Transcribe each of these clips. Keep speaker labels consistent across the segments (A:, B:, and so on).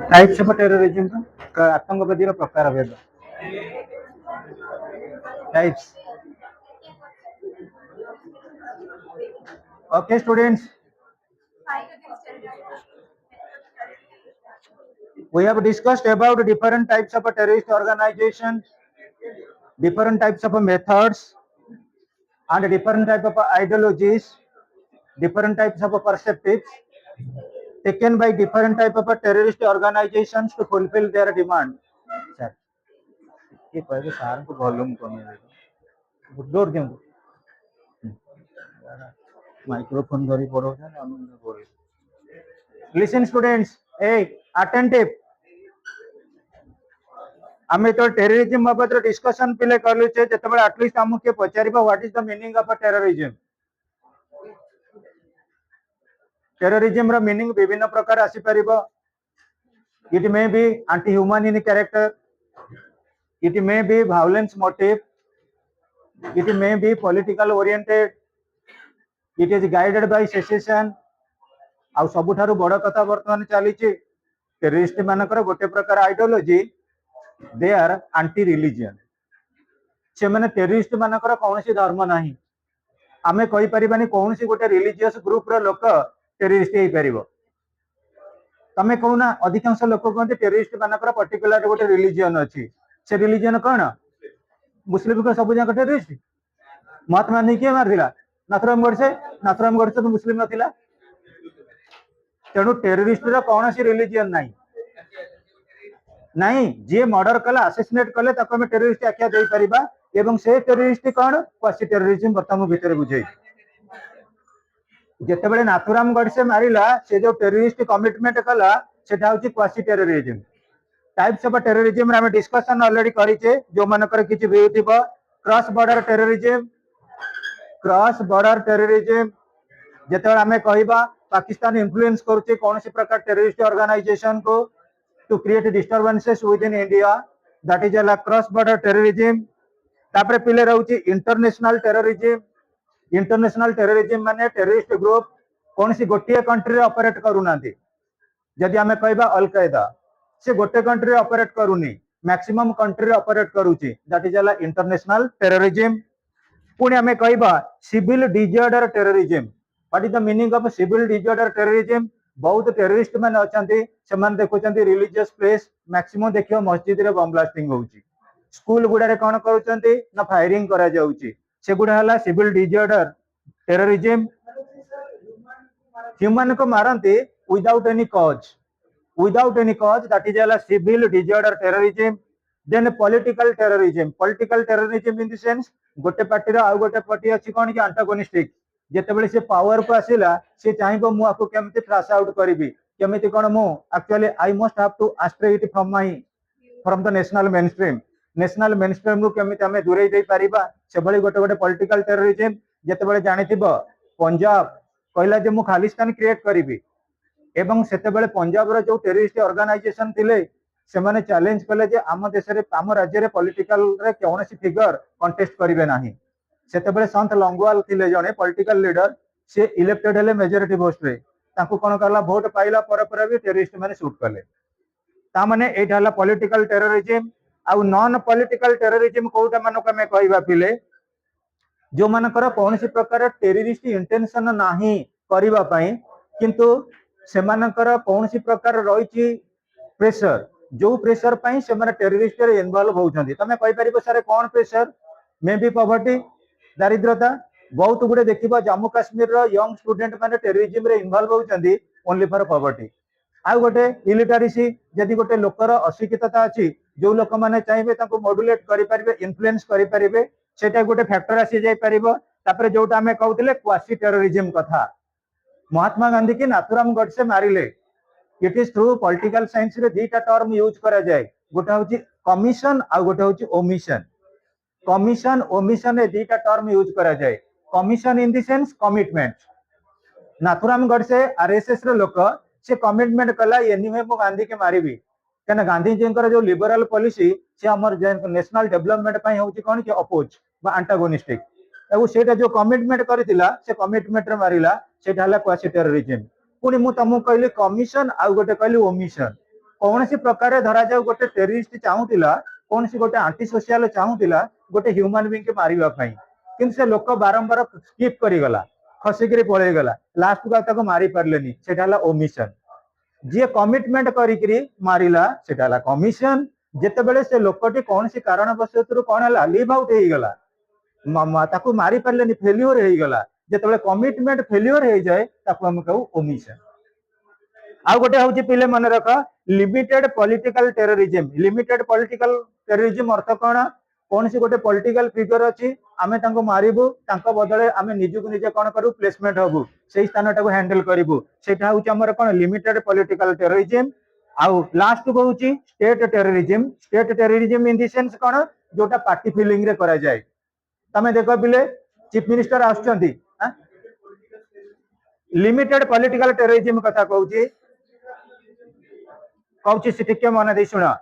A: Types of terrorism का आतंकवादी प्रकार भेद types okay students we have discussed about different types of terrorist organization, different types of methods and different type of ideologies, different types of perspectives taken by different type of terrorist organizations to fulfill their demand. Sir, ये पहले सार को volume कम है door दियो microphone धरी पड़ो है ना हम बोल लिसन स्टूडेंट्स ए अटेंटिव आम तो टेररिज्म बाबत डिस्कशन पिले करूचे जिते एटलिस्ट आमको किए पचार what is the meaning of terrorism terrorism रो मीनिंग विभिन्न प्रकार आसी परिबो it may be anti human in character it may be violence motive it may be political oriented it is guided by secession आ सबुठारु बड़ कथा वर्तमान चली टेररिस्ट मानकर गोटे प्रकार ideology they are anti religion से माने टेररिस्ट मानकर कौन धर्म नाही आमे कहि परिबानी कौन गोटे रिलीजियस ग्रुप रो लोक टेररिस्ट हे परिबो तमे कहूना अधिकांश लोक कहते टेररिस्ट मानकर पर्टिकुलर गोटे रिलीजन अछि से रिलीजन कौन मुस्लिम को सब जाक टेररिस्ट महात्मा गांधी किए मारथिला नाथुराम गोडसे तो मुस्लिम नथिला तेणु टेररिस्ट रो कौन रिलीजन नाही नहीं जे मर्डर कला असैसिनेट कले ताको हम टेररिस्ट आख्या दे परिबा एवं से टेररिस्ट कौन क्वासी टेररिज्म वर्तमान भितर बुझे जेतेबेले नाथुराम गोडसे मारिला से जो टेररिस्ट कमिटमेंट कला सेटा होची quasi terrorism types of terrorism हम डिस्कशन ऑलरेडी करिचे जो मानकर किछि व्यू थिबो क्रॉस बॉर्डर टेररिज्म जेतेबेले हमें कहबा पाकिस्तान इन्फ्लुएंस करूचे कौन सी प्रकार टेररिस्ट ऑर्गेनाइजेशन को to create disturbances within India that is a cross border terrorism तापरे पिले रहउची इंटरनेशनल टेररिज्म माने टेररिस्ट ग्रुप कौन सी गोटे कंट्री रे ऑपरेट करूनांती जदि हमें कहबा अल कायदा से गोटे कंट्री रे ऑपरेट करूनी मैक्सिमम कंट्री रे ऑपरेट करूची that is a international terrorism पुणी हमें कहबा civil disorder terrorism what is the meaning of civil disorder terrorism बहुत टेररिस्ट मैंने अच्छा से देखुं रिलीजियस प्लेस मैक्सिमम देखिए मस्जिद रे बम ब्लास्टिंग होउची स्कूल गुडा कौन कर फायरिंग करा जाउची से गुडा हला सिविल डिसऑर्डर टेररिज्म ह्यूमन को मारती without any cause that is हला civil disorder terrorism then political terrorism in the sense गोटे पार्टी रो आ गोटे पार्टी अछि कोन कि एंटागोनिस्टिक जेतेबेले से पावर को आसिला से चाहिबो मु आपको केमते फ्लैश आउट करिवि केमिति कोन मु actually I must have to astray from the national mainstream रू केमिति हमें दूरे दे परिबा से भली गोटे गोटे पॉलिटिकल टेररिज्म जेतेबेले जानिथिबो पंजाब कहला जे मु खालिस्तान क्रिएट करिवि एवं सेतेबेले पंजाब रो जो टेररिस्ट ऑर्गेनाइजेशन थिले से माने चैलेंज कले जे आम देश रे आम राज्य रे पॉलिटिकल रे कोनोसी फिगर कंटेस्ट करिवे नाही सेतेबेले संत लंगवाल थिले जने पॉलिटिकल लीडर से इलेक्टेड हेले मेजॉरिटी पोस्ट रे तांको कोन करला वोट पाइला पर भी टेररिस्ट माने शूट कले ता माने एटा हला पॉलिटिकल टेररिज्म आ नॉन पॉलिटिकल टेररिज्म कोटा मानको हमें कहबा पिले जो मानकर कोनोसी प्रकार टेररिस्ट इंटेंशन नाही करिवा पई किंतु से मानकर कोनोसी प्रकार रहिछि प्रेशर जो प्रेशर पई से माने टेररिस्ट रे इन्वॉल्व होउछन्ती तमे कहि परिबो सारे कोन प्रेशर मे बी पॉवर्टी दारिद्रता बहुत गुड़े देखा जम्मू काश्मीर यंग स्टूडेंट माने टेररिज्म रे इन्वॉल्व होउछन्ती ओनली फॉर पॉवर्टी आ गोटे इलिटरेसी जदि गोटे लोकर अशिक्षितता अछि जो लोक माने चाहिबे ताको मॉड्यूलेट करि परिबे इन्फ्लुएंस करि परिबे सेटा गोटे फैक्टर आसी जाय परिबो तापरे जोटा हमें कहउतले क्वासी टेररिज्म कथा महात्मा गांधी की नाथुराम गोडसे मारिले it is through political science रे दीटा टर्म यूज करा जाय गोटा होची कमिशन आ गोटा होची ओमिशन ए दीटा टर्म यूज करा जाय commission in the sense commitment Nathuram Godse RSS रो लोक से कमिटमेंट कला एनिवे मु गांधी के मारिबी कहना गांधी जी जो लिबरल पॉलिसी से हमर नेशनल डेवलपमेंट पई होची कोन कि अपोज बा एंटागोनिस्टिक एवं सेटा जो कमिटमेंट करथिला से कमिटमेंट रे मारिला सेटा हला क्वासी टेररिज्म पुनी मु तमु कहली कमिशन आ गोटे कहली ओमिशन कौन सी प्रकार धरा जाऊ गोटे टेररिस्ट चाहूतिला कौन सी गोटे आंटी सोशल चाहूतिला गोटे ह्यूमन बीइंग के मारिबा पई किंतु से लोक बारंबार स्किप करी गला खसिकरी पळेई गला लास्ट को ताको मारी पारलेनी सेटा हला ओमिशन जे कमिटमेंट करिकरी मारिला सेटा हला कमिशन जेतेबेले से लोकटी कौन सी कारणवशतु कौन हला लीव आउट हेई गला ताको मारी पारलेनी फेल्योर हेई गला जेतेबेले कमिटमेंट फेल्योर हेई जाए ताको हम कहू ओमिशन आ गोटे हूँ पिले मन रख limited political terrorism limited political terrorism अर्थ कौन कौन सी गोटे पॉलिटिकल फिगर अच्छी आमे तांको मारिबु तांको बदले आमे निजुक निजे कौन करू प्लेसमेंट हबु सेही स्थान टाको हैंडल करिबु सेटा होची हमर कोन लिमिटेड पॉलिटिकल टेररिज्म आउ लास्ट को होची state terrorism in the sense कोन जोटा पार्टी फिलिंग रे करा जाय तमे देखो बिले चीफ मिनिस्टर आछंती लिमिटेड पॉलिटिकल टेररिज्म कथा कहूची कहूची सिटिके मन दे सुना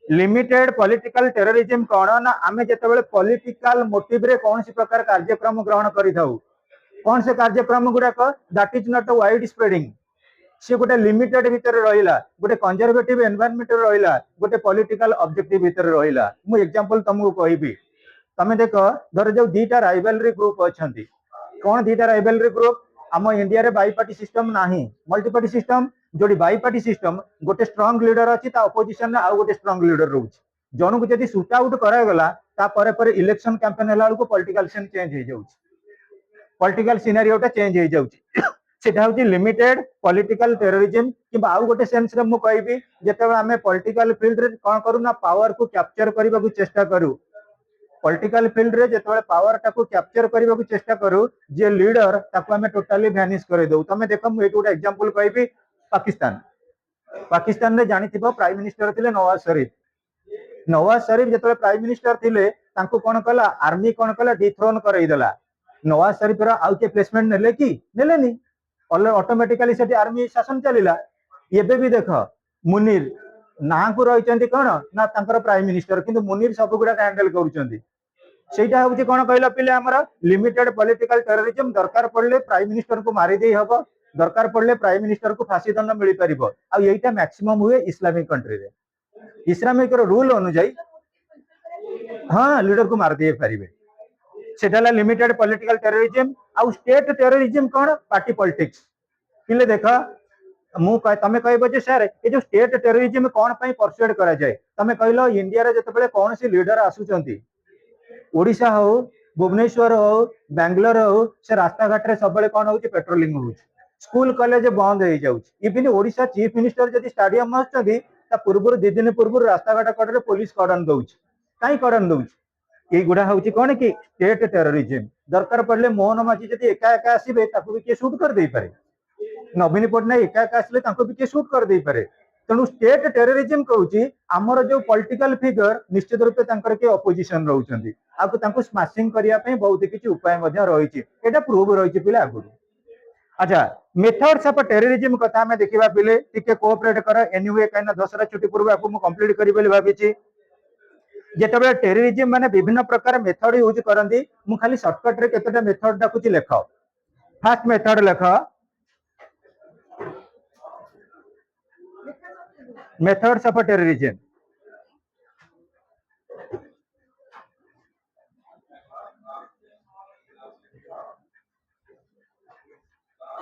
A: लिमिटेड पॉलिटिकल टेररिज्म कौन ना आमे जेतेबेले पॉलिटिकल मोटिव रे कौन सी प्रकार कार्यक्रम ग्रहण करि थाउ कौन से कार्यक्रम गुडाक that is not wide spreading से गोटे लिमिटेड भीतर रहिला गोटे कंजर्वेटिव एनवायरनमेंट रहिला गोटे पॉलिटिकल ऑब्जेक्टिव भीतर रहिला मु एग्जांपल तुमको कहबी तमे देखो धर जो दीटा राइवलरी ग्रुप अछंती कौन दीटा राइवलरी ग्रुप आम इंडिया रे बाई पार्टी सिस्टम नाही मल्टी पार्टी सिस्टम जोड़ी बाई पार्टी सिस्टम गोटे स्ट्रांग लीडर अच्छी अपोजिशन आउ गोटे स्ट्रांग लीडर रोच जन को जब सुट आउट करागला इलेक्शन कैंपेन है पॉलिटिकल सीन चेंज हो जाउची पॉलिटिकल सिनेरियोटा चेंज हो जाउची सेटा होची लिमिटेड पॉलिटिकल टेररिज्म कि आउ गोटे सेंस रे मु कहबी जेतेबेले आमे पॉलिटिकल फील्ड रे कोन करू ना पावर को कैप्चर करबा को चेष्टा करू पॉलिटिकल फील्ड रे जेतेबेले पावर टाको कैप्चर करबा को चेष्टा करू जे लीडर ताको आमे टोटली वैनिश करे दउ तमे देखो मु एटू गोटे एग्जांपल कहबी पाकिस्तान रे जानी थिबो प्राइम मिनिस्टर थिले नवाज शरीफ जेतेबेले प्राइम मिनिस्टर थिले तांको कोन कला आर्मी कोन कला डिथ्रोन करई देला नवाज शरीफ रा आउ के प्लेसमेंट नेले कि नेलेनी ऑटोमेटिकली सेठी आर्मी शासन चलिला एबे भी देखो मुनीर ना को रहिचंती कोन ना तांकर प्राइम मिनिस्टर किंतु मुनीर सब गुडा हैंडल करूचंती सेटा होची कोन कहला पिले हमर लिमिटेड पॉलिटिकल टेररिज्म दरकार पड़ले प्राइम मिनिस्टर को मारी देई हबो दरकार पड़ले प्राइम मिनिस्टर को फांसी दंड मिल पारिबो आ एटा मैक्सिमम हुए इस्लामिक कंट्री रे इस्लामिक रूल अनुसार हाँ लीडर को मार दिए पारिबे सेटा लिमिटेड पॉलिटिकल टेररिज्म आउ स्टेट टेररिज्म कौन पार्टी पॉलिटिक्स पिले देखा मु तमे कहबो जे सर ए जो स्टेट टेररिज्म कौन पई परसुएड करा जाय तमे कहलो इंडिया रे जतबेले कौन सी लीडर आसुचंती ओडिशा हो भुवनेश्वर हो बेंगलोर हो से रास्ता घाट रे सबले कौन होची पेट्रोलिंग होची स्कूल कॉलेज बंद हो जाउची इवन ओडिशा चीफ मिनिस्टर जदि स्टेडियम आछथि ता पूर्व 2 दिन पूर्व रास्ता घाट कड़े पुलिस कॉर्डन दउची काई कॉर्डन दउची ए गुडा होची कोन कि स्टेट टेररिज्म दरकार पड़ले मोहन माझी जदि एका एका आसीबे ताको भी के शूट कर देई पारे नवीन पटनायक एका एका आसले ताको भी के शूट कर देई पारे तेणु स्टेट टेररिज्म कहूची आमर जो पॉलिटिकल फिगर निश्चित रूपे तांकर के अपोजिशन रहउचंती आको तांको स्मैशिंग करिया पे बहुत किछि उपाय मध्ये रहिछि एटा प्रूव रहिछि पिला आगु अच्छा मेथड्स ऑफ टेररिज्म कथा में देखिबा पिले टिके कोऑपरेट कर एनीवे काइना दसरा छुट्टी पूर्व आपको मु कंप्लीट करी बोली भाबिछि जेतबे टेररिज्म माने विभिन्न प्रकार मेथड यूज करंदी मु खाली शॉर्टकट रे केतेटा मेथड डाकुछि लेख फर्स्ट मेथड लेख मेथड्स ऑफ टेररिज्म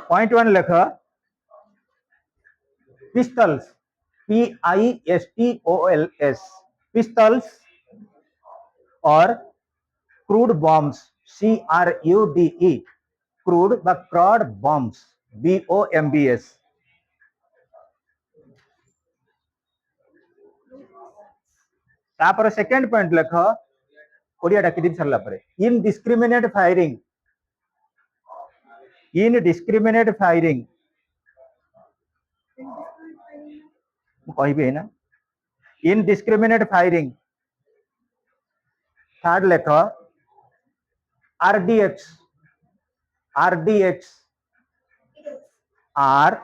A: पॉइंट 1 लेख pistols PISTOLS pistols or crude bombs CRUDE crude বা crud bombs BOMBS तापर सेकंड पॉइंट लेख ओडिया डाकी दिन सरला परे इनडिस्क्रिमिनेट फायरिंग कहबे ना इनडिस्क्रिमिनेट फायरिंग थर्ड लेख RDX आर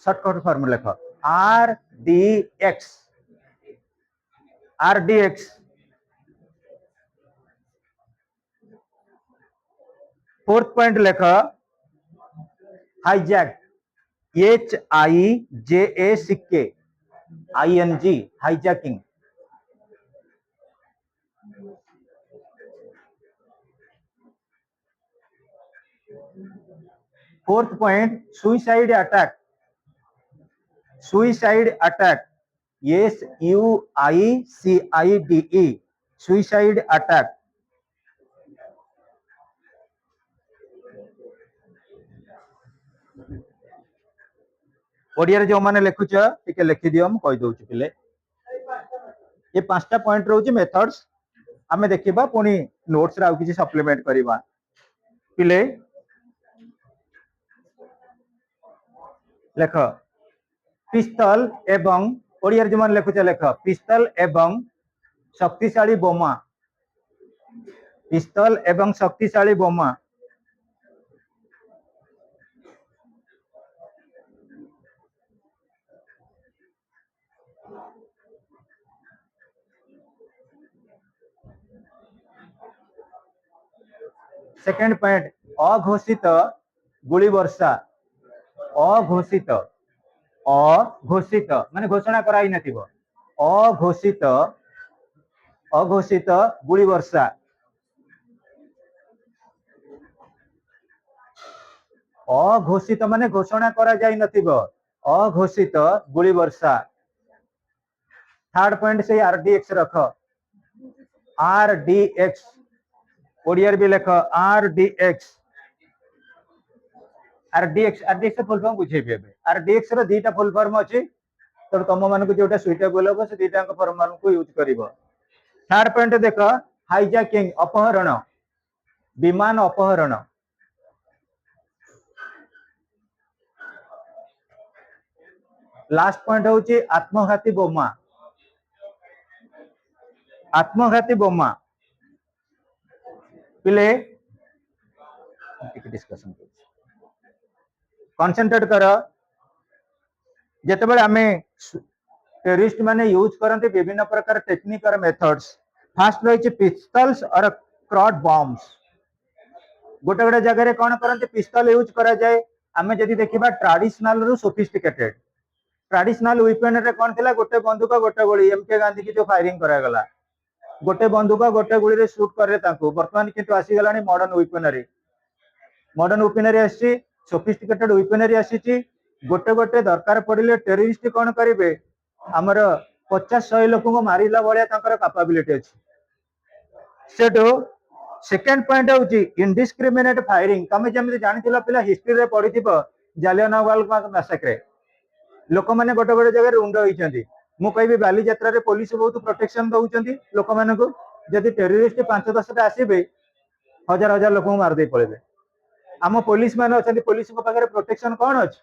A: शॉर्टकट फॉर्मूला लिख R D X fourth point लिख hijack HIJACK ING hijacking. Fourth point suicide attack SUICIDE suicide attack. Odia जो मैंने लिखुच टिके लिखि दियो कहि दउछु पिले ये पांचटा पॉइंट रहउची मेथड्स आमे देखिबा पुनी नोट्स रा आउ किछि सप्लीमेंट करिबा पिले लेख पिस्तल एवं ओडिया जो मैंने लिखुच लेख पिस्तल एवं शक्तिशाली बोमा पिस्तल एवं शक्तिशाली बोमा सेकेंड पॉइंट अघोषित गुली वर्षा अघोषित माने घोषणा कराई नथिबो अघोषित गुली वर्षा अघोषित माने घोषणा करा जाई नथिबो अघोषित गुली वर्षा। थर्ड पॉइंट से RDX रख RDX ओडिया भी लेख RDX फुल फॉर्म बुझेबे RDX रो दीटा फुल फॉर्म अछि तो तुम मानको जोटा सुइटेबल हो से दीटा फॉर्म मानको यूज करिवो। थर्ड पॉइंट देख हाईजैकिंग अपहरण विमान अपहरण लास्ट पॉइंट होची आत्मघाती बोमा पिले डिस्कशन कंसंट्रेट कर जेतेबेले आमे टेररिस्ट माने यूज करते विभिन्न प्रकार टेक्निक और मेथड्स फास्ट रही पिस्तल्स और क्रॉड बॉम्ब्स गोटे गोटे जगह कौन करते पिस्तल यूज करा जाए आमे जदि देखिबा ट्रेडिशनल रु सोफिस्टिकेटेड ट्रेडिशनल वेपन रे कौन थिला गोटे बंदूक गोटे गोली MK गांधी की जो फायरिंग करा गला गोटे बंदूक गोटे गोली रे शूट करे ताको वर्तमान किंतु आसी गलानी मॉडर्न वेपनरी आसी सोफिस्टिकेटेड वेपनरी आसी गोटे गोटे दरकार पड़िले टेररिस्ट कौन करेंगे आमर 50-100 लोक को मारिला भाया कैपेबिलिटी अच्छी सेटो सेकेंड पॉइंट होची इनडिस्क्रिमिनेट फायरिंग तमे जमी जानिथिला पिला हिस्ट्री रे पढिथिबो जालियानवाला बाग मैसेक्रे लोक माने गोटे गोटे जगह रुंड होइचंदी मु कहबी बाली यात्रा रे पुलिस बहुत प्रोटेक्शन दउचंदी लोक माने को जदि टेररिस्ट 5-10 टा आसीबे हजार हजार लोक को मार दे पळेबे आम पुलिस माने अछंदी पुलिस को पाखरे प्रोटेक्शन कोन अछि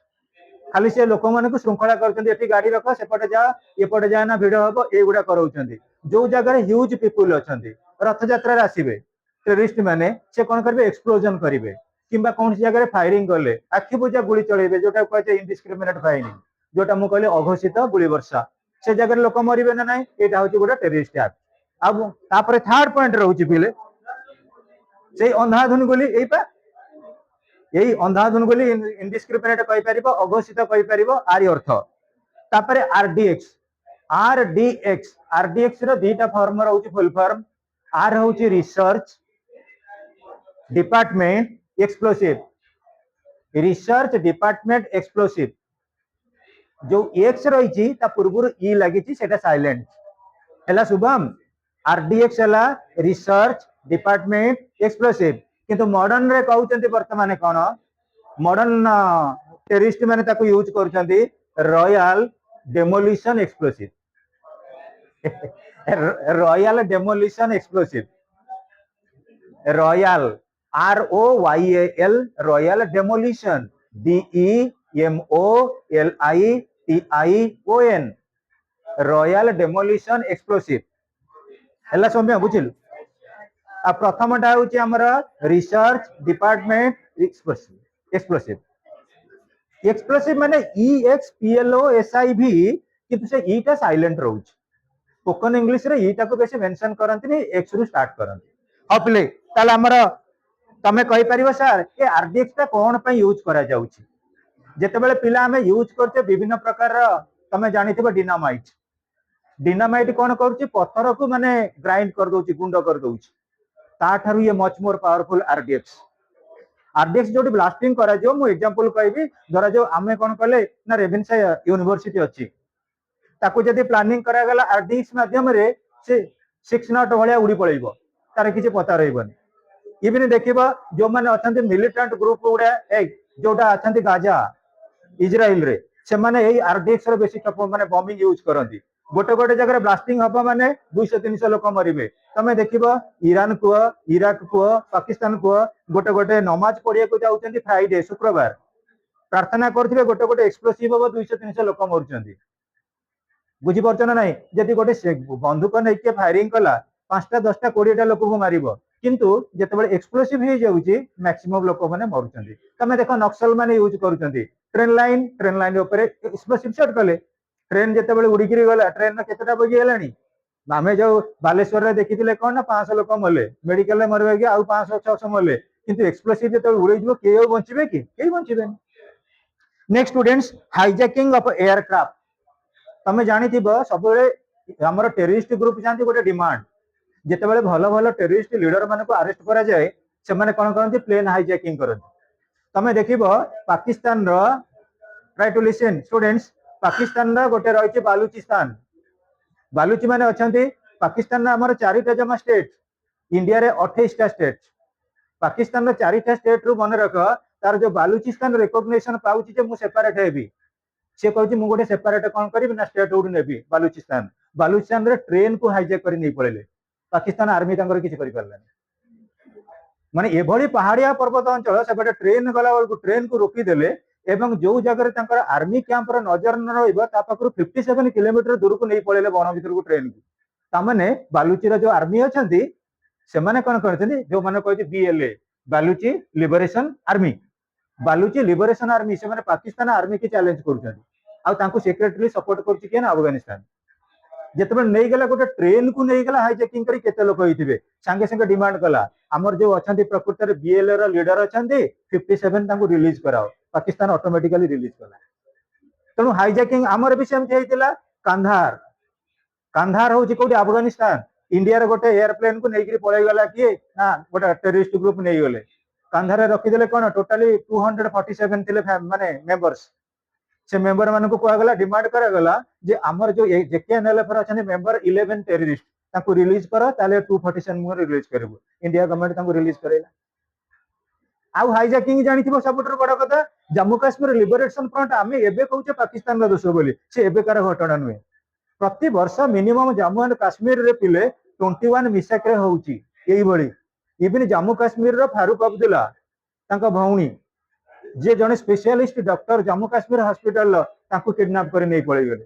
A: खाली से लोक माने को श्रृंखला करचंदी एठी गाड़ी रख सेपटे जा एपटे जा ना भिड़ हबो ए गुडा करउचंदी जो जगह ह्यूज पीपल अछंदी रथ यात्रा रे आसीबे टेररिस्ट माने से कोन करबे एक्सप्लोजन करिवे किंबा कोन जगह रे फायरिंग करले आखि बुझा गुली चलेबे जोटा कहते इनडिस्क्रिमिनेट फायरिंग जोटा मु कहले अघोषित गुली वर्षा से जगह लोक मरिबे ना नाही एटा होची गोटा टेररिस्ट एक्ट अब तापर थर्ड पॉइंट रहउची पिले से अंधाधुन गुली एपा यही अंधाधुन गोली इनडिस्क्रिमिनेट कहि परिबो अघोषित कहि परिबो आरि अर्थ तापरे RDX रो दीटा फॉर्म रहउची फुल फॉर्म आर रहउची रिसर्च डिपार्टमेंट एक्सप्लोसिव जो एक्स रही ता पूर्व ई लगी सेटा साइलेंट हैला शुभम RDX हैला रिसर्च डिपार्टमेंट एक्सप्लोसिव किंतु मॉडर्न रे कहउचंती वर्तमान कोन मॉडर्न टेररिस्ट माने ताको यूज करचंती royal demolition explosive royal demolition explosive रॉयल ROYAL royal demolition DEMOLITION royal demolition explosive हैला सौम्य बुझिल प्रथम टा होची हमर रिसर्च डिपार्टमेंट एक्सप्लोसिव एक्सप्लोसिव माने EXPLOSIV किंतु से ईटा साइलेंट रहउछ स्पोकन इंग्लिश रे ईटा को बेसी मेंशन करंती नि एक्स रु स्टार्ट करंती हपले ताला हमर तमे कहि परिबो सर ए आरडीएक्स ता कोन पे यूज करा जाउची जेतेबेले पिला हमें यूज करते विभिन्न प्रकार तमे जानिथिबो डिनामाइट कोन करूची पत्थर को माने ग्राइंड कर दोची गुंड कर दोची ता ठारू ये मच मोर पावरफुल आरडीएक्स जो ब्लास्टिंग करा जो मु एग्जांपल कहबी धरा जो आमे कोन कले ना रेवेन्सा यूनिवर्सिटी अछि ताको जदि प्लानिंग करा गला आरडीएक्स माध्यम रे से 6 नॉट भलिया उड़ी पळेइबो तार किछि पता रहइबनी इबिन देखिबा जो माने अछंती मिलिटेंट ग्रुप उडा ए जोटा अछंती गाजा इजराइल रे से माने एई आरडीएक्स रे बेसी माने बॉम्बिंग यूज करंती गोटे गोटे जगह ब्लास्टिंग हबा माने 200-300 लोक मरिबे तमे देखिबो ईरान को इराक को पाकिस्तान को गोटे गोटे नमाज पढ़िया को जाउचंती फ्राइडे शुक्रवार प्रार्थना करथिबे गोटे गोटे एक्सप्लोसिव हो 200-300 लोक मरुचंती बुझी परछ ना नहीं जदि गोटे बंदूक नै के फायरिंग कला 5टा 10टा 20टा लोक को मारिबो किंतु जेतेबेले एक्सप्लोसिव हे जाउची मैक्सिमम लोक माने मरुचंती तमे देखो नक्सल माने यूज करूचंती ट्रेन लाइन ऊपर एक्सप्लोसिव शॉट कले ट्रेन जेतेबेले उड़ी गिरी गला ट्रेन केतेटा बगी हेलानी आमे जो बालेश्वर रे देखिथिले कोन ना 500 लोक मले मेडिकल रे मरबे कि आउ 500-600 मले किंतु एक्सप्लोसिव जेतेबेले उड़ी जिवो केउ बंचिबे कि केइ बंचिबेनी next students hijacking of aircraft तमे जानिथिबो सबले हमर टेररिस्ट ग्रुप जानती गोटे डिमांड जेतेबेले भलो भलो टेररिस्ट लीडर माने को अरेस्ट करा जाय से माने कोन करंती प्लेन हाईजैकिंग करंती तमे देखिबो पाकिस्तान रो try to listen students Pakistan रो गोटे रहिछि बालुची माने अछंती पाकिस्तान रो हमर 4टा जमा स्टेट इंडिया रे 28टा स्टेट पाकिस्तान रो 4टा स्टेट रु मन रख तार जो बालुचिस्तान रिकॉग्निशन पाउची जे मु सेपरेट हेबी से कहूँ मुझे गोटे सेपरेट कौन करी ना स्टेट हुड नेबी बालुचिस्तान रे ट्रेन को हाईजैक कर नहीं पड़े पाकिस्तान आर्मी किसी कर माने एभली पहाड़िया पर्वत अंचल से ट्रेन गला बेलू ट्रेन को रोकीदेले एवं जो जगह आर्मी कैंप नजर न रही 57 किलोमीटर दूर को नहीं पड़े वन भर को ट्रेन को ताने बालुचीर जो आर्मी अच्छा से कौन करते जो मैंने कहते BLA Baluchi liberation army Baluchi liberation army से पाकिस्तान आर्मी की चैलेंज कर सेक्रेटरी सपोर्ट कर अफगानिस्तान जेतेबेले नहीं गला गोटे ट्रेन को नहीं गला हाईजैकिंग करी केते लोक होइथिबे संगे संगे डिमांड कला हमर जो अछंती प्रकृति रे BLA रो लीडर अछंती 57 तांको रिलीज कराओ पाकिस्तान ऑटोमेटिकली रिलीज कला तनु हाईजैकिंग हमर भी सेम थैतिला कांधार होची कोठी अफगानिस्तान इंडिया रे गोटे एयरप्लेन को नेगिरी पळै गला कि ना गोटे टेररिस्ट ग्रुप नहीं गले कांधारे रखी देले कोन टोटली 247 थिले माने मेंबर्स से मेंबर मान को कहगला डिमांड करागला जे हमर जो JKNLF अछन मेंबर 11 टेररिस्ट ताको रिलीज करो ताले 247 मु रिलीज करबो इंडिया गवर्नमेंट ताको रिलीज करेला आउ हाईजैकिंग जानिथिबो सबटर बड़ कथा जम्मू काश्मीर लिबरेशन फ्रंट आमे एबे कहूचे पाकिस्तान रा दोष बोली से एबे कार घटना नुए प्रति वर्ष मिनिमम जम्मू एंड काश्मीर रे पिले 21 मिसाक्रे होउची एई बळी इवन जम्मू काश्मीर रो फारूक अब्दुल्ला तांका भौणी जे जने specialist doctor Jammu Kashmir hospital ताकू किडनैप कर नहीं पड़े गले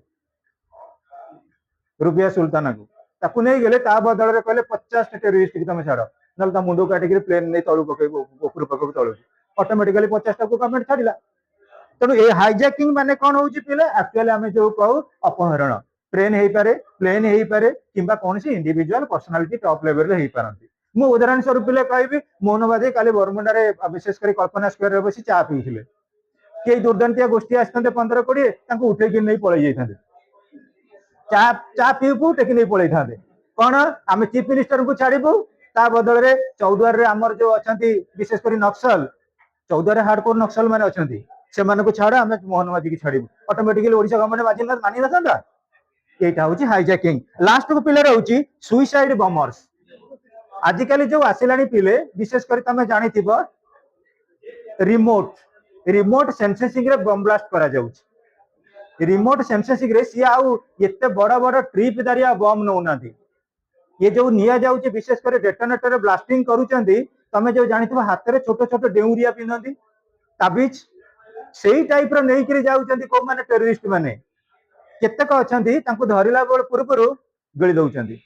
A: रुबिया सुल्ताना को ताकू नहीं गले ता बदल रे कहले 50 टेररिस्ट की तमे छाड़ नल ता मुंडो काटी के प्लेन नहीं तळु पकेबो ऊपर पकेबो तळु ऑटोमेटिकली 50 टा को गवर्नमेंट छाडिला तनु ए हाईजैकिंग माने कोन होउची पिले एक्चुअली हमें जो कहू अपहरण ट्रेन हेई पारे प्लेन हेई पारे किंबा कोनसी इंडिविजुअल पर्सनालिटी टॉप लेवल रे हेई पारंती मु उदाहरण स्वरूप पिले कहबी मोहनवादी काली बरमुंडा रे विशेष कर कल्पना स्क्वायर रे बसी चा पीथिले के दुर्दांतिया गोष्ठी आसते 15-20 उठे नहीं पड़े जाते चा चा पीबू टेक नहीं पड़े था कौन आम चीफ मिनिस्टर को छाड़बू ता बदल में चौद्वार रे आमर जो अच्छा विशेष कर नक्सल चौद्वार हार्डकोर नक्सल मैंने अच्छा से छाड़ आम मोहनवादी की छाड़बू ऑटोमेटिकली ओडिशा गवर्नमेंट मानि ना यहाँ हूँ हाईजैकिंग लास्ट को पिले रोचे सुइसाइड बॉम्बर्स आजिकल जो आसिलानी पिले विशेष कर तुम जानी रिमोट सेंसिंग रे बम ब्लास्ट करा जाउछ रिमोट सेंसिंग रे सी आउ एते बड़ बड़ ट्रिप दारिया बम नौनाती ये जो निया जाउछ विशेष कर डेटोनेटर ब्लास्टिंग करूचंती तमे जो जानिथिबो हाथ रे छोट छोट डेउरिया पिनंती ताबिज सेही टाइप रो नै करी जाउचंती को माने टेररिस्ट माने केतेक अछंती तांको धरिला पूर्व गळी दउचंती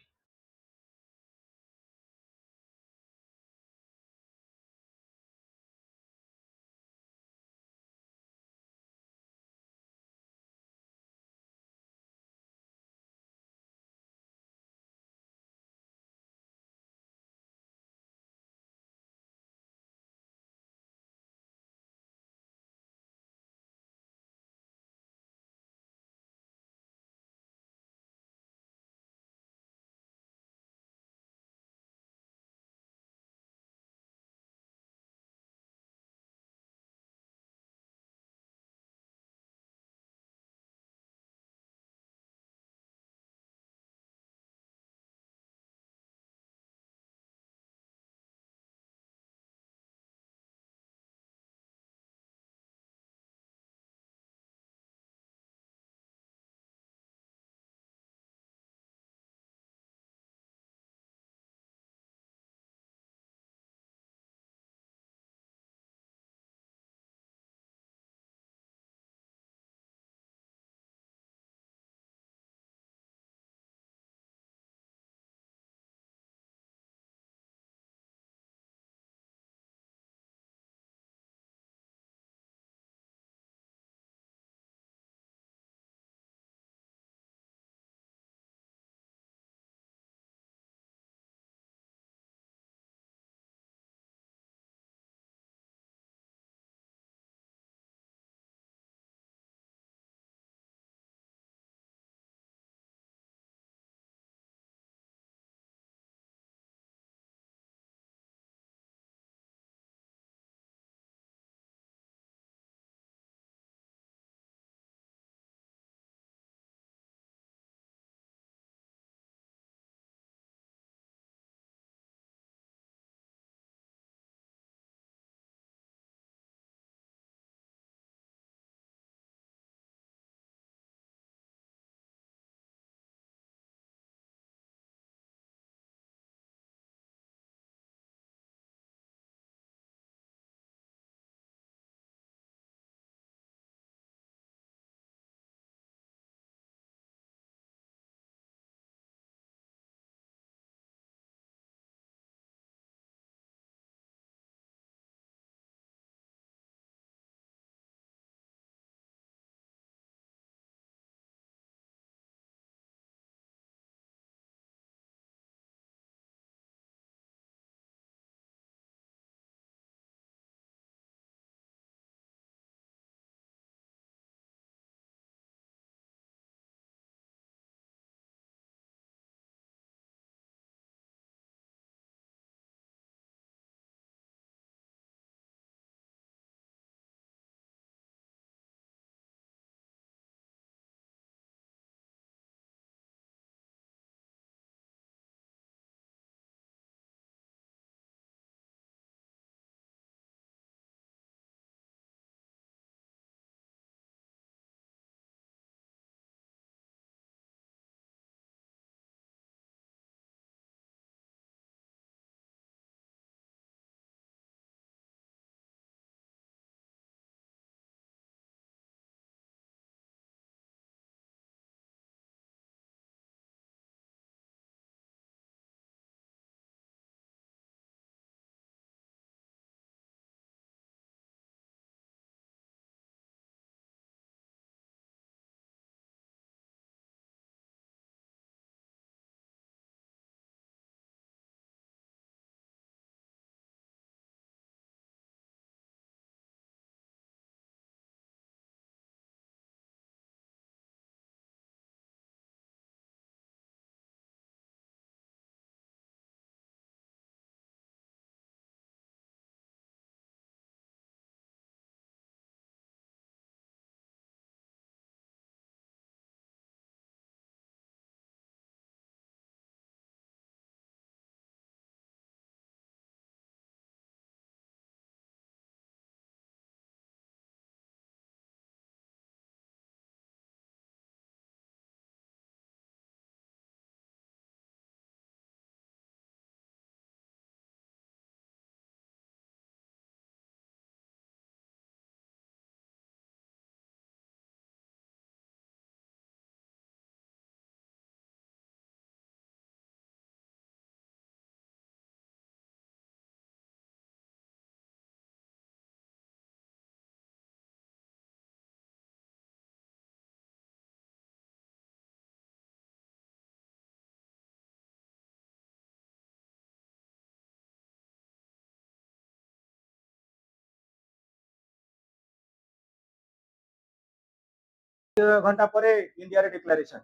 A: घंटा पर इंडिया रे डिक्लेरेशन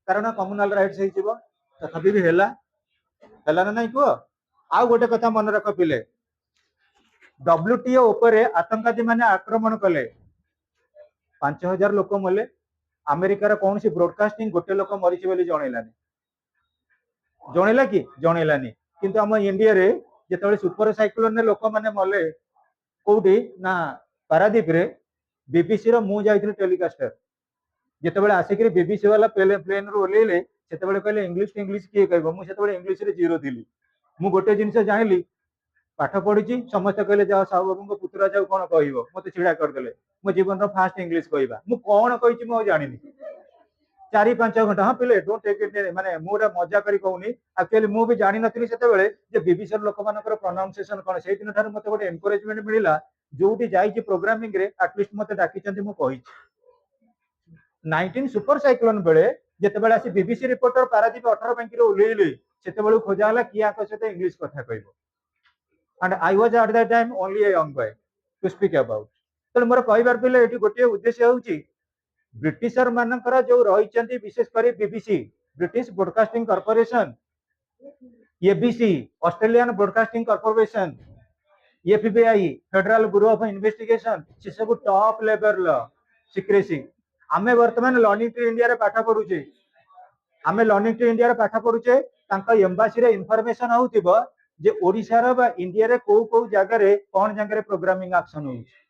A: कारण कम्युनाल राइट्स हो तथापि भी है ना नहीं कह आउ गोटे कथा मन रख पिले WTO उपरे आतंकवादी माने आक्रमण कले 5000 लोक मले अमेरिकार कौन सी ब्रॉडकास्टिंग गोटे लोक मरीच बोली जनइला कि जनइलानी किंतु आम इंडिया रे जिते सुपर साइक्लोन लोक मैंने मले कौटी ना पारादीप रे बीबीसी रो मु जाइथिलि टेलीकास्टर जिते आसिक बीबीसी वाला प्लेन रू ओल्ले से कहले इंग्लिश किए कह मुझे इंग्लिश रे जीरो थी मु गोटे जिनस जाइली पाठ पढ़ी समस्त कहले जाओ साहू बाबू पुतरा जाऊ कौन कह मत छिड़ा करदे मो जीवन फास्ट इंग्लिश कहवा मु कौन कही जानी 4-5 घंटा हाँ पिले डोंट टेक इट माने मोरा मजा करी कहूनी एक्चुअली मु भी जानी नथली सेतेबेले जे बीबीसी लोक मानकर प्रोनाउंसिएशन कोन से दिन थार मते गोटे एनकरेजमेंट मिलिला जोटी जाई प्रोग्रामिंग रे एटलीस्ट मते डाकी चंती मु कहि 19 सुपर साइक्लोन बेले जेतेबेले आसी बीबीसी रिपोर्टर पारादीप 18 बैंक रे उलेइले सेतेबेले खोजा हला किया को सते इंग्लिश कथा कहबो and I was at that time only a young boy to speak about तो मोर कहबार पिले एठी गोटे उद्देश्य होउची ब्रिटिशर मानकर जो रही विशेष कर BBC British broadcasting corporation ABC Australian broadcasting corporation FBI federal bureau of investigation से सब टॉप लेवल सिक्रेसी आमे वर्तमान लर्निंग टू इंडिया रे पाठ पढुचे आमे लर्निंग टू इंडिया रे पाठ पढुचे तांका एम्बासी रे इन्फॉर्मेशन होउतिबो जे ओडिसा रे बा इंडिया रे को जगह रे कोन जगह रे प्रोग्रामिंग एक्शन होउची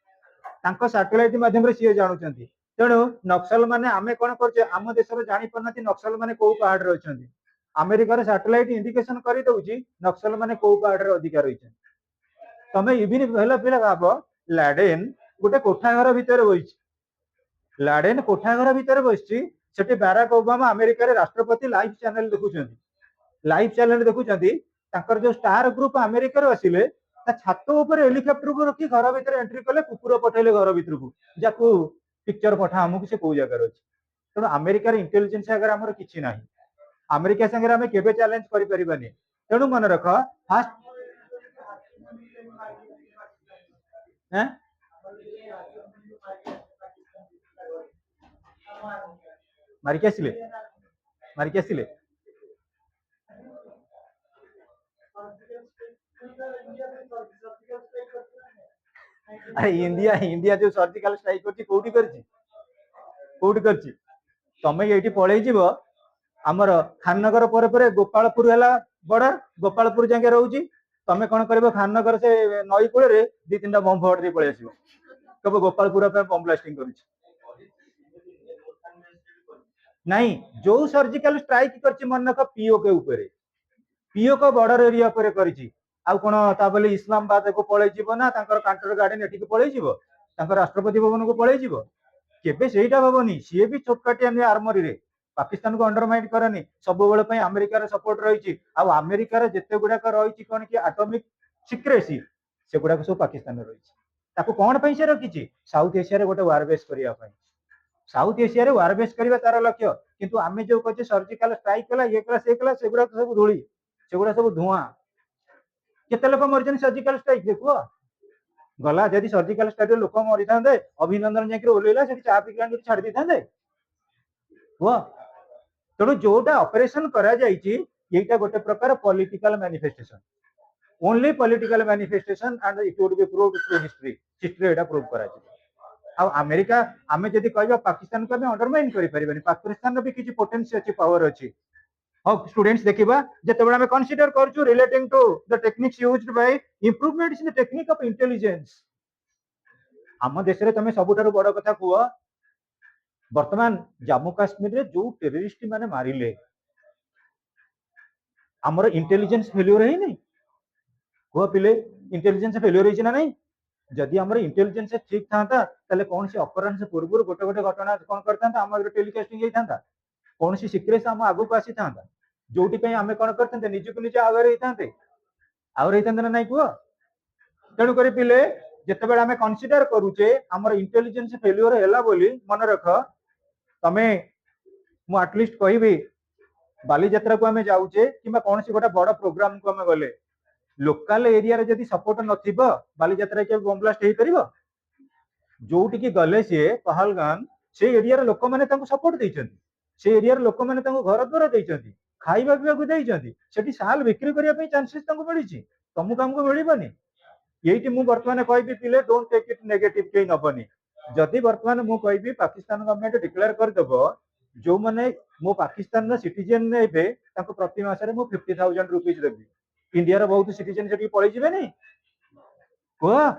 A: तांका सैटेलाइट माध्यम रे सिए जानुचंती तेणु नक्सल माने आमे कोन करचे आम देश रे जानि पन्नती नक्सल माने को पहाड़ रे अछंती अमेरिका रे सैटेलाइट इंडिकेशन करि दउची नक्सल माने को पहाड़ रे अधिकार होइछन तमे इबिन पहला पिला बाबो लाडेन गोटे कोठा घर भितर बइछि लाडेन कोठा घर भितर बइछि सेठी बाराक ओबामा अमेरिका रे राष्ट्रपति लाइव चैनल देखुचंती तांकर जो स्टार ग्रुप अमेरिका रे आसिले ता छात ऊपर हेलिकॉप्टर को रखी घर भीतर एंट्री कले कुकुर पठेले घर भीतर को जाकू पिक्चर पठा हमको से को जगह अछि तेणु अमेरिका रे इंटेलिजेंस अगर हमर किछि नाही अमेरिका संगे हमें केबे चैलेंज करि परिबानी तेणु मन रख फास्ट हैं मारिक आसिले अरे इंडिया इंडिया जो सर्जिकल स्ट्राइक करछि कोठी करछि तमे एठी पळेई जीवो हमर खाननगर पर गोपालपुर है बॉर्डर गोपालपुर जाके रोची तमें कौन कर खाननगर से नई कूल रे 2-3टा बम फट दे पड़े आसो कब गोपालपुर बम ब्लास्टिंग कर नहीं जो सर्जिकल स्ट्राइक कर मन रख पीओ के ऊपर पीओ को बॉर्डर एरिया पर करिछि आउ कोन ता बोले इस्लामाबाद को पळेई जीवो ना तांकर कांटर गार्डन एठी को पळेई जीवो तांकर राष्ट्रपति भवन को पळेई जीवो केबे सेटा भाबनी सी भी छोटकाटी आर्मरी रे पाकिस्तान को अंडरमाइन करनी सब बेले अमेरिकार सपोर्ट रही अमेरिकार जिते गुड़ाक रही कौन कि एटॉमिक सिक्रेसी से गुड़ाक सब पाकिस्तान रही कौन से रखी साउथ एशिया गोटे वारबेस करने साउथ एशिया वारबेस करवा तार लक्ष्य किंतु आमे जो कहे सर्जिकल स्ट्राइक कला ये कला से कला से गुड़ाक सब धूली से गुड़ा सब धुआं केते लोक मर सर्जिकल स्ट्राइक देखो गला जदि सर्जिकल स्ट्राइक लोक मरी था अभिनंदन जाकर ओल्ला से चा पिका छाड़ दी था तेणु जोटा ऑपरेशन करा जाइए ये गोटे प्रकार political manifestation only political manifestation and it would be proved through history Etah prove करा आ अमेरिका आमे जदि कहबा पाकिस्तान को आमे अंडरमाइन करि परिबानी पाकिस्तान रो भी किछि पोटेंशियल अछि पावर अछि अब स्टूडेंट्स देखिबा जेतेबेला आमे कंसीडर करछु relating to the techniques used by improvements in the technique of intelligence हम देश रे तमे सबुठारु बड़ कथा कुआ वर्तमान जम्मू काश्मीर रे जो टेररिस्ट माने मारिले हमर इंटेलिजेंस फेल्योर है नहीं को पिले इंटेलिजेंस फेल्योर है ना नहीं जदि हमर इंटेलिजेंस ठीक थांता तले कौन सी अपराध से पूर्व गोटे गोटे घटना कौन करता हमर टेलीकास्टिंग होई थांता कौन सी सीक्रेट हम आगु को आसी थांता जोटी पे हमें कौन करते निज को निजे आगे रही ना नहीं को तेणु करी पिले जेतेबेले हमें कंसीडर करूचे हमर इंटेलिजेंस फेल्योर हैला बोली मन रख तमे मु एटलिस्ट कहबी बाली यात्रा को आमे जाउचे किबा कौन सी गोटा बड़ प्रोग्राम को आमे गले लोकल एरिया रे जदि सपोर्ट नथिबो बाली यात्रा के बम ब्लास्ट हेई परिबो जोटी की गले से पहलगाम से एरिया लोक मैंने सपोर्ट देइछन्ति से एरिया लोक मैंने घर द्वार देइछन्ति खाइबा पिबा देइछन्ति सेठी साल बिक्री करिया पई चांसेस मिली तुमको हमको मिलबनी यही मु बर्तमान कहबी पिले डोंट टेक इट नेगेटिव कहीं नबनी जदि बर्तमान मु कहबी पाकिस्तान गवर्नमेंट डिक्लेयर करदेव जो मैंने मो पाकिस्तान सिटीजन ने प्रति मासरे मु 50,000 रुपीज देवी इंडिया बहुत सिटीजन से पलि जिबे नहीं कह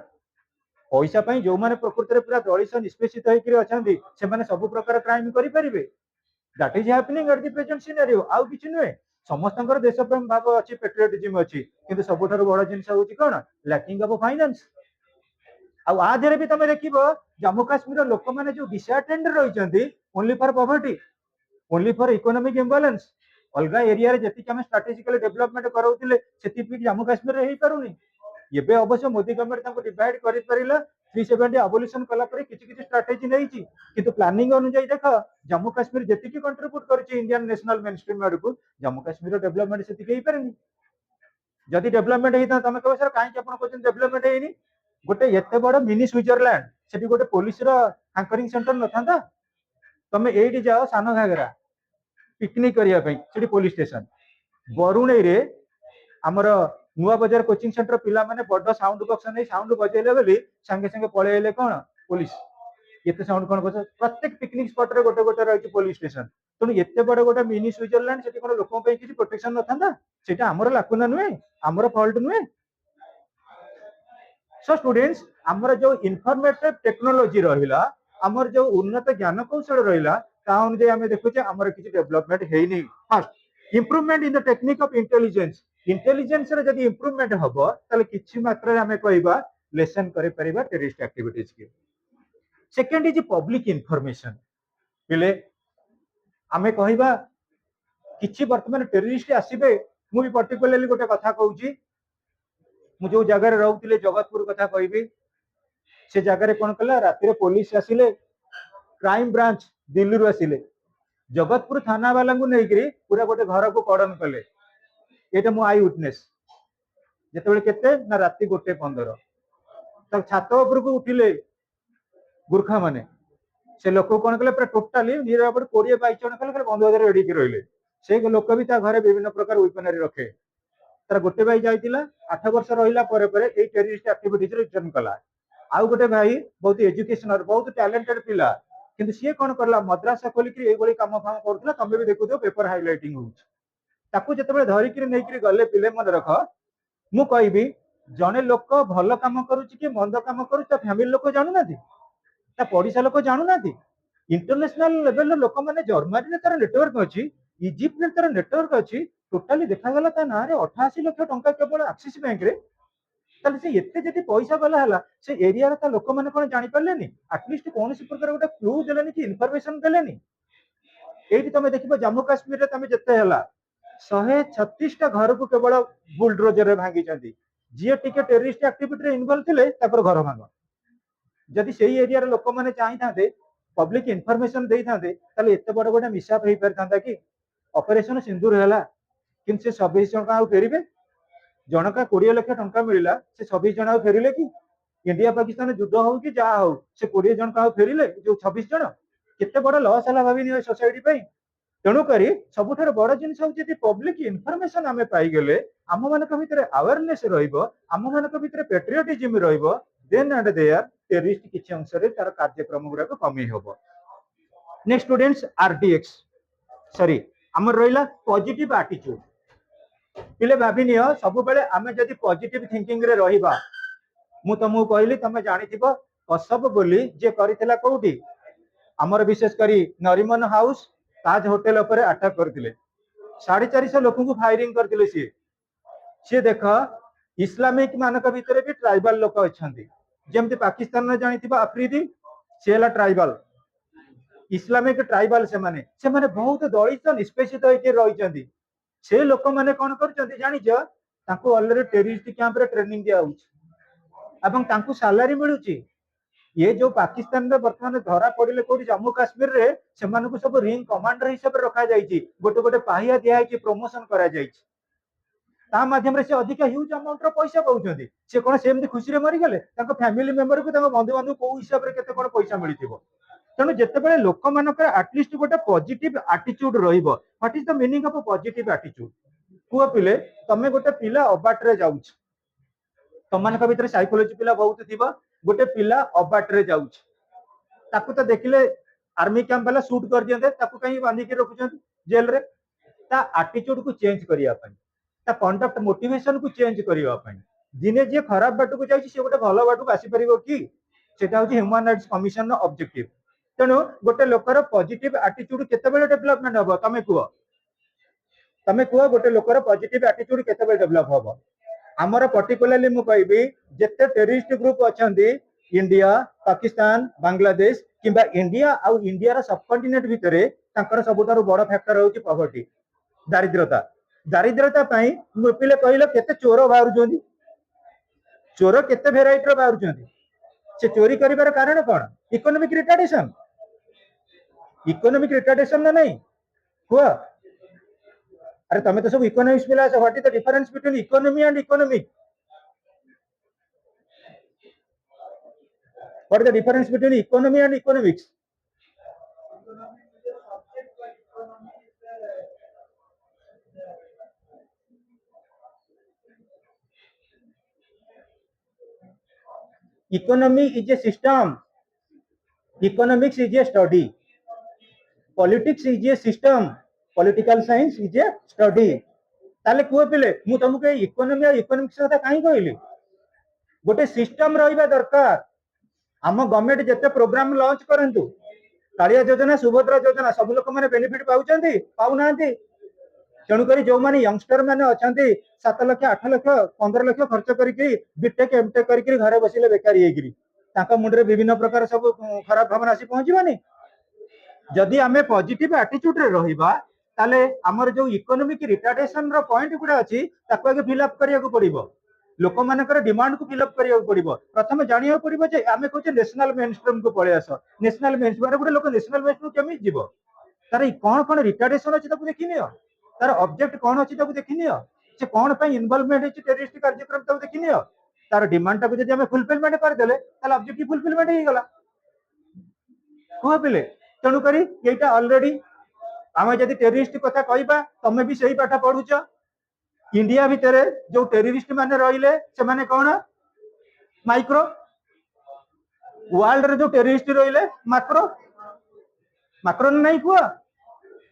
A: पैसा पाई जो मैंने प्रकृति में पूरा दलित निष्पेषित होकर से सब प्रकार क्राइम करें that is happening at the present scenario आउ किछि नुहे समस्त देश प्रेम भाव अच्छी पेट्रियटिज्म अच्छी किंतु सबुठारु बड़ जिनस होची कोन लैकिंग ऑफ फाइनेंस आधे भी तुम देख जम्मू काश्मीर लोक मैंने जो डिसअटेंड रही only for poverty only for economic imbalance अलग एरिया रे जति हम स्ट्रेटेजिकली डेवलपमेंट कराउतिले सेति जम्मू काश्मीर रे हेई पारुनी एबे अवश्य मोदी गवर्नमेंट ताको डिवाइड करि परिला 370 अबोलिशन कला परे किछि किछि स्ट्रेटेजी नैछि किंतु प्लानिंग अनुसार देख जम्मू काश्मीर जति की कंट्रीब्यूट करछि इंडियन नेशनल मेनस्ट्रीम आडकू जम्मू काश्मीर डेवलपमेंट सेति हेई पारेनी जदि डेवलपमेंट हेइता तमे कहबो सर काहे आपण कहछन डेवलपमेंट हेइनी गोटे एते बड़ मिनी स्विट्जरलैंड सेठी गोटे पुलिस रो हैंकरिंग सेंटर नथांता तमे एइटी जाओ सानो घागरा पिकनिक करिया पई सेठी पुलिस स्टेशन बरुणेई रे हमर नुआ बाजार कोचिंग सेंटर पिला माने बड़ साउंड बॉक्स नै साउंड बजेले बोली संगे संगे पळेले कोन पुलिस एते साउंड कोन बज प्रत्येक पिकनिक स्पॉट रे गोटे गोटे रही पुलिस स्टेशन तनु एते बड़ गोटे मिनी स्विट्जरलैंड सेठी कोन लोकन पई किछि प्रोटेक्शन नथांता सेटा हमर लाकुना नुए हमर फॉल्ट नुए सो स्टूडेंट्स हमर जो इन्फॉर्मेटिव टेक्नोलॉजी रहिला हमर जो उन्नत ज्ञान कौशल रहिला ता अनुसार हमें देखुचे हमर किछि डेवलपमेंट हेइनी first improvement in the technique of intelligence intelligence रे जदि इंप्रूवमेंट हबो ताले किछि मात्रा रे हमें कहबा लेसन करे परिबा टेररिस्ट एक्टिविटीज के सेकंड इज पब्लिक इंफॉर्मेशन पिले हमें कहबा किछि वर्तमान टेररिस्ट आसीबे मु भी पर्टिकुलरली गोटे कथा कहूची मु जो जगह रहउतिले जगतपुर कथा कहबी से जगह कौन कला राति पुलिस आसिले क्राइम ब्रांच दिल्ली रू आसिले जगतपुर थाना वाला नहीं पूरा गोटे घर को कड़न कले ये मु आई विटनेस जिते केते ना राति 1:15 तक छात उपर को उठिले गुरखा माने से लोक कौन कले पूरा टोटाली निरापड़ 20-22 जन कले बंधुक रेडी की रहिले से लोक भी घरे विभिन्न प्रकार वेपनरी रखे तार गोटे भाई जाइतिला 8 वर्ष रहिला परे परे ए टेररिस्ट एक्टिविटीज रिटर्न कला आउ गोटे भाई बहुत एजुकेशनर बहुत टैलेंटेड पिला किंतु सी कौन करला मद्रासा खोलिक एभली काम फाम करथला तमे भी देखु पेपर हाइलाइटिंग होउछ ताकू जतबे धरिक नहीं गले पिले मन रख मु कहबी जने लोक भल काम करुच्ची कि मंद काम करुच्ची फैमिली लोक जानू ना पड़िशा लोक जानू ना इंटरनेशनल लेवल लोक मैंने जर्मनी तार नेटवर्क अच्छी इजिप्ट तार नेटवर्क अच्छी टोटाली देखा ता ना 88 लाख टंका केवल एक्सिस बैंक रे ताले से एते जति पैसा वाला हला से एरिया रे ता लोक माने कोन जानि परलेनी एटलीस्ट कोनसी प्रकार गोटे क्लू देलेनी कि इन्फॉर्मेशन देलेनी एठी तमे देखिबो जम्मू काश्मीर रे तमे जते हला 136 टा घर को केवल बुलडोजर रे भांगी चंदी जे टिके टेररिस्ट एक्टिविटी रे इन्वॉल्व थिले तापर घर भांग जदि सेही एरिया रे लोक माने चाहि थाते पब्लिक इन्फॉर्मेशन देई थाते ताले एते बड़ गोटे मिसाप हेई परथांता कि ऑपरेशन सिंदूर हला किंतु से 26 जन का फेरिबे जनका 20 लाख टंका मिलला से 26 जन फेरिले कि इंडिया पाकिस्तान युद्ध हो कि जा हो से 20 जन का फेरिले जो 26 जन केते बड़ लॉस हला भाबिनी सोसाइटी पई तेणु करी सबुठार बड़ जिनस होची पब्लिक इन्फॉर्मेशन आमे पाई गेले आम मानक भितर अवेयरनेस रहिबो आम मानक भितर पेट्रियटिज्म रहिबो देन एंड देयर टेररिस्ट किछि अंश रे तार कार्यक्रम गुडा को कमी होबो नेक्स्ट स्टूडेंट्स आरडीएक्स सॉरी हमर रहिला पॉजिटिव एटीट्यूड पिले भाबिनियो सब बेले आमे जदी पॉजिटिव थिंकिंग रे रहिबा मु तुमको कहली तमे जानिथिबो कसब बोली जे करितला कोउठी हमर विशेष करी नरिमन हाउस ताज होटल पर अटैक करथिले 450 लोक को फायरिंग करथिले सी देख इस्लामिक मानक भितर भी ट्राइबल लोक अछंती जेमति पाकिस्तान रे जानिथिबा अफरीदी सेला ट्राइबल इस्लामिक ट्राइबल से माने बहुत दलित निष्पेषित होके रहिचंती से लोक माने कोन करचंती जानिछ ताको ऑलरेडी टेररिस्ट कैंप रे ट्रेनिंग दिया होउछ एवं ताको सैलरी मिलुची ये जो पाकिस्तान में वर्तमान धरा पड़े कौटी जम्मू काश्मीर रे से सब रिंग कमांडर हिसाब से रखा जाइए गोटे गोटे पाहिया दिखाई प्रमोशन करा ता माध्यम रे से अधिक ह्यूज अमाउंट रो पैसा पाउछंती से कोन सेमती खुशी रे मरि गेले ताको फैमिली मेंबर को ताको बंधु बांधव को हिसाब रे केते कोन पैसा मिलिथिबो तेणु जिते लोक मानक एटलिस्ट गोटे पॉजिटिव एटीट्यूड रहिबो what is the meaning of positive attitude कुआ पिले तमे गोटे पिला अबाटरे जाउछ तमनक भितर साइकोलॉजी पिला बहुत थिबा गोटे पिला अबाटरे जाउछ ताकू तो देखिले आर्मी कैंप वाला शूट कर दियंते ताकू कहीं बांधी के रखुछन जेल रे ता एटीट्यूड को चेंज करिया पई ता कंडक्ट मोटिवेशन को चेंज करिया पई दिने जे खराब बाट को जाई से गोटे भलो बाट को आसी परिबो कि सेटा होची ह्यूमन राइट्स कमिशन रो ऑब्जेक्टिव तेणु गोटे लोकर पॉजिटिव एटीट्यूड केतेबेले डेवलपमेंट हबो तमे कुह गोटे लोकर पॉजिटिव एटीट्यूड केतेबेले डेवलप हबो हमर पर्टिकुलरली मु कहबी जेते टेररिस्ट ग्रुप अछंती इंडिया पाकिस्तान बांग्लादेश किंबा इंडिया आउ इंडिया रा सब कॉन्टिनेंट भितरे तांकर सबुठारु बड़ फैक्टर होची पॉवर्टी दारिद्रता दारिद्रता पई मुपिले कहले केते चोर बाहर चोर केते भेराइटी रो बाहर से चोरी करिवार कारण कोन इकोनॉमिक रिटार्डेशन ना नहीं कुह अरे तमे तो सब इकोनॉमिक्स पिला छ what is the difference between economy and economic what is the difference between economy and economics economy is a system economics is a study politics is a system political science is a study ताले कुह पिले मु तुमको economy और economics कथा काई कहली गोटे system रहिबा दरकार आम गवर्नमेंट जते प्रोग्राम लॉन्च करंतु कालिया योजना सुभद्रा योजना सब लोक माने बेनिफिट पाउचंती पाउनांती तेणुकरी जो माने यंगस्टर माने अछंती 7 लाख 8 लाख 15 लाख खर्च करके बीटेक एमटेक करके घरे बसिले बेकारी हेगिरी ताका मुंडरे विभिन्न प्रकार सब खराब भावना आसी पहुंचीबानी जदि आमे पॉजिटिव एटीट्यूड रे रहिबा ताले हमर जो इकोनॉमिक रिटार्डेशन रो पॉइंट गुडा अछि ताको आगे फिल अप करिया को पड़िबो लोक मानकर डिमांड को फिल अप करिया को पड़िबो प्रथम जानिया पड़िबो जे आमे कहचे नेशनल मेनस्ट्रीम को पळे आसो नेशनल मेनस्ट्रीम गुडे लोक नेशनल मेनस्ट्रीम केमि जीवो तारे कोन कोन रिटार्डेशन अछि ताको देखिनियो तार ऑब्जेक्ट कौन अच्छी देखनी से कौन इनवॉल्वमेंट है टेररिस्ट कार्यक्रम तक देखनी तार डिमांड टाक जब फुलफिलमेंट करदे ऑब्जेक्ट फुलफिलमेंट हो गला कह पिले तेणुक ये ऑलरेडी आम जब टेररिस्ट कथा कहबा तमें भी सही पाठ पढ़ुच इंडिया भितर जो टेररिस्ट माने रहिले से माने कौन माइक्रो वर्ल्ड रे जो टेररिस्ट रहिले माक्रो माक्रो नहीं कुआ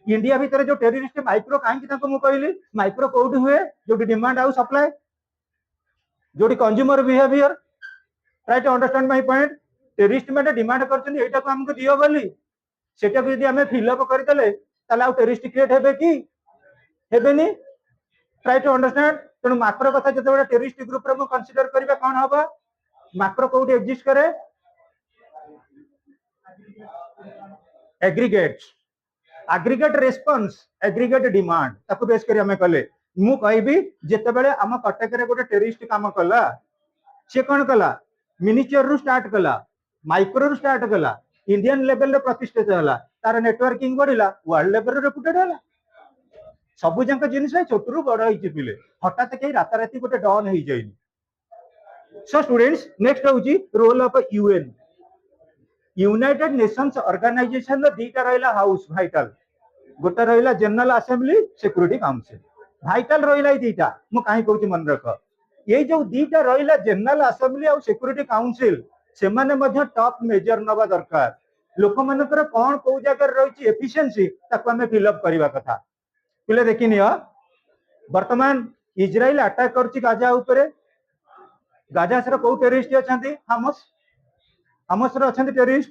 A: इंडिया भितर जो टेररिस्ट माइक्रो कहीं कहली माइक्रो कौट हुए जो डिमांड आउ सप्लाई जो consumer behaviour try to understand my point terrorist मैंने डिमांड करछन एटा को हमको दियो बोली सेटा को यदि हमें फिल अप कर देले ताले आउ टेररिस्ट क्रिएट हेबे कि हेबेनी ट्राई टू अंडरस्टैंड तेणु माक्रो कथा जते टेररिस्ट ग्रुप रे मु कंसीडर करबा कोन हबा माक्रो कौट एग्जिस्ट करे aggregates aggregate response aggregate demand ताको बेस करी हमें कले मु कहबी जेते बेले हम कटक रे गोटे टेररिस्ट काम कला से कोन कला मिनिचर रु स्टार्ट कला माइक्रो रु स्टार्ट कला इंडियन लेवल रे प्रतिष्ठित हला तार नेटवर्किंग बढ़िला वर्ल्ड लेवल रे रेपुटेड हला सब जंक जिनिस छोट रु बड़ होई पिले हठात के राताराती गोटे डॉन होई जाइनी सो स्टूडेंट्स नेक्स्ट होची role of UN united nations organisation रो दीटा रहिला हाउस वाइटल गोटे रहिला general assembly security council vital रहिला दीटा मु काहे कहूची मन रख ये जो दीटा रहिला जनरल असेंबली और सिक्योरिटी काउंसिल से माने मध्ये टॉप मेजर नबा दरकार लोक मानकर कोन को जगह रहिची एफिशिएंसी ताको हमें फिल अप करबा कथा पिले देखिनियो वर्तमान इजराइल अटैक करची गाजा ऊपर गाजा सर को टेररिस्ट अछंती हमस रो अछंती टेररिस्ट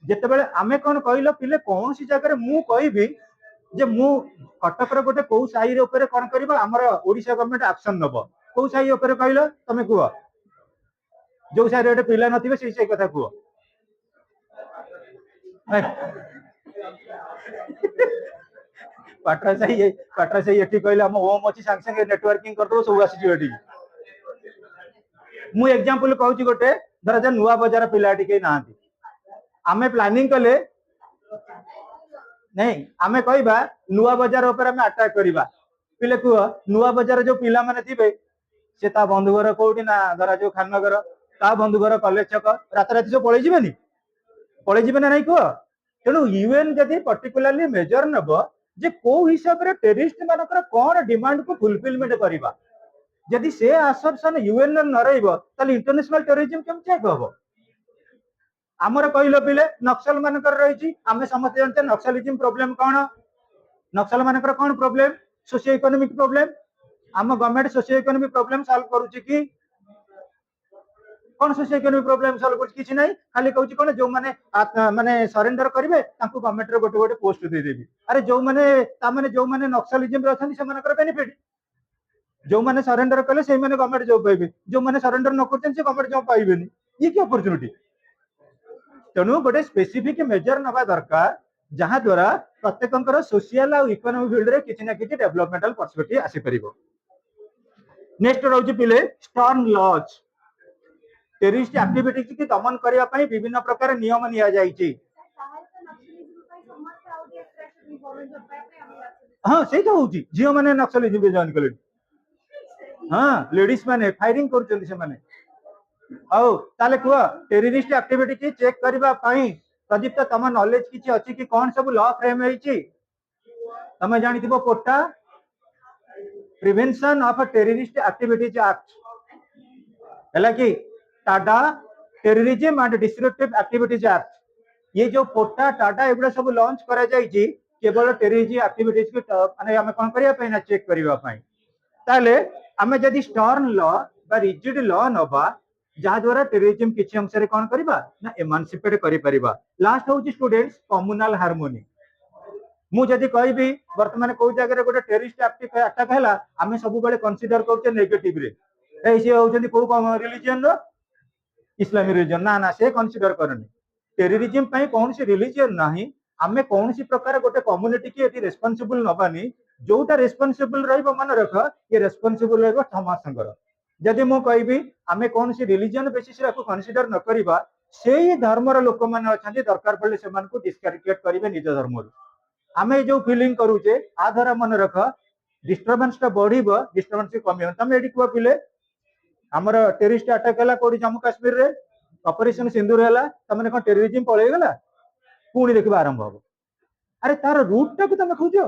A: जेते बेले आमे कोन कहलो पिले कोन सी जगह रे मु कहबी जे मु कटक रे गोटे को साई रे ऊपर कोन करबा हमर ओडिशा गवर्नमेंट एक्शन नबो को साई ऊपर कहलो तमे कुओ जो साई रे पिला नथिबे से कथा कुओ पाट्रा से एठी कहले हम होम अछि संग संग नेटवर्किंग कर दो सब आसी एठी मु एग्जांपल कहूची गोटे धर जे नुआ बाजार पिलाटी के नांती आमे प्लानिंग कले नहीं आमे कहबा नुआ बाजार ऊपर हमें अटैक करबा पिले कुह नुआ बाजार जो पिला माने थिबे से ता बंधु घर कोठी ना धरा जो खाननगर ता बंधु घर कॉलेज छक रात रात जो पळै जिबेनी ना नहीं कुह तेणु यूएन जदि पर्टिकुलरली मेजर नब जे को हिसाब रे टेररिस्ट मानकर कोन डिमांड को फुलफिलमेंट करबा जदि से असर्शन यूएन न रहइबो ताले इंटरनेशनल टेररिज्म केम चेक होबो आमर कहलो पिले नक्सल मानकर रही आम समस्त जानते नक्सलिज्म प्रॉब्लम कौन नक्सल मानकर कौन प्रॉब्लम सोशियो इकोनॉमिक प्रॉब्लम आम government socio economic problem solve करूची कि कौन सोशियो इकोनॉमिक प्रॉब्लम सॉल्व करूची किछि नै खाली कहूची कोन जो माने माने सरेंडर करिवे तांको गवर्नमेंट रे गोटे गोटे पोस्ट दे देबी अरे जो माने ता माने जो माने नक्सलिज्म रे अछन से मानकर बेनिफिट जो माने सरेंडर कले से माने गवर्नमेंट जॉब पाइबे जो माने सरेंडर न करछन से गवर्नमेंट जॉब पाइबेनी ये की अपॉर्चुनिटी तेणु गोटे स्पेसिफिक मेजर नवा दरकार जहां द्वारा प्रत्येक सोशल और इकोनॉमिक फील्ड रे किछि ना किछि डेवलपमेंटल पर्सपेक्टिव आसी परिबो नेक्स्ट रहउची पिले स्टर्न लॉज टेररिस्ट एक्टिविटीज की दमन करिया पई विभिन्न प्रकार नियम निया जाईची हां सेही तो होउची जियो माने नक्सलिज्म के जॉइन कले हां लेडीज माने फायरिंग करचंदी से माने औ ताले कुआ टेररिस्ट एक्टिविटी की चेक करबा पई प्रदीप तम नॉलेज किछि अछि कि कोन सब लॉ फ्रेम हेछि तमे जानिथिबो POTA prevention of terrorist activities act हला कि TADA terrorism and destructive activities act ये जो पोटा टाडा एगुडा सब लॉन्च करा जाईछि केवल टेररिज्म एक्टिविटीज के माने हम कोन करिया पई ना चेक करबा पई ताले हमें जदि स्टर्न लॉ बा रिजिड लॉ नबा जहा द्वारा टेररिज्म किछि अंश रे कोन करबा ना एमांसिपेट करि परिबा लास्ट होउची स्टूडेंट्स कम्युनल हार्मोनी मु जदि कहबी वर्तमान को जगह रे गोटे टेररिस्ट अटैक हैला हमें सब बेले कंसीडर करछे नेगेटिव रे ए से होउछन को रिलीजन रो इस्लामिक रिलीजन ना ना से कंसीडर करनी टेररिज्म पई कोन से रिलीजन नाही हमें कौन सी प्रकार गोटे कम्युनिटी की एटी रेस्पोंसिबल नबानी जोटा रेस्पोंसिबल रहइबो मन रख ये रेस्पोंसिबल रहइबो समाजंगर जदि मु कहबी आमे कौन सी रिलीजन बेसिस रे को कंसीडर न करिबा सेही धर्मर लोक माने अछंती दरकार पड़ले से मान को डिस्क्रेडिट करिवे निज धर्म रो आमे जो फीलिंग करूचे आ धरा मन रख डिस्टर्बेंस ता बढ़िबो डिस्टर्बेंस कमियो तमे एडी को पिले हमर टेररिस्ट अटैक हला कोडी जम्मू कश्मीर रे ऑपरेशन सिंदूर हला तमने कोन टेररिज्म पळै गेला पुणी देखबा आरंभ हो अरे तार रूट टा को तमे खोजो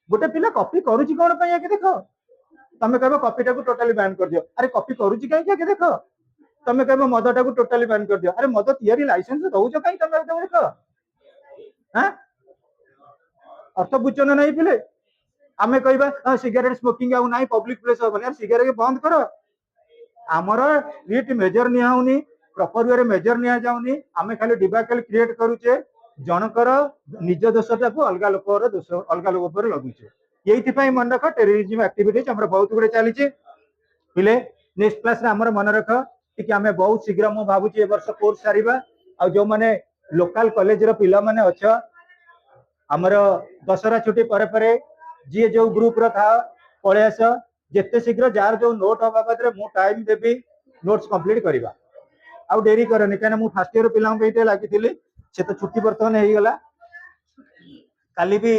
A: गोटे पिला कॉपी करूची कोन पय के देखो तमे कहबो कॉपी टा को टोटली बैन कर दियो अरे कॉपी करूची काई के देखो तमे कहबो मद टा को टोटली बैन कर दियो अरे मद थियरी लाइसेंस दउचो काई तमे देखो हां अर्थ बुझन नहीं पिले आमे कहबा सिगरेट स्मोकिंग आउ नाही पब्लिक प्लेस हो यार सिगरेट बंद करो हमर रीट मेजर निया होनी प्रॉपर वे मेजर निया जाउनी आमे खाली डिबाकल क्रिएट करूचे जनकर निज दोषटा को अलग लोकर दोष अलग लोक पर लगुचे यही पई मन रख टेररिज्म एक्टिविटीज हमर बहुत गुडे चली पिले नेक्स्ट क्लास रे हमर मन रख कि आमे बहुत शीघ्र मु भाबुची ए वर्ष कोर्स सारिबा आ जो माने लोकल कॉलेज रो पिला माने अच्छा हमर दशरा छुट्टी परे जी जो ग्रुप रो था पळे आस जेते शीघ्र जार जो नोट होबा बदरे मु टाइम देबी नोट्स कंप्लीट करिबा आ डेरी करनी कहीं मु फर्स्ट ईयर पिला लगी से तो छुट्टी बर्तमान हो गला काली भी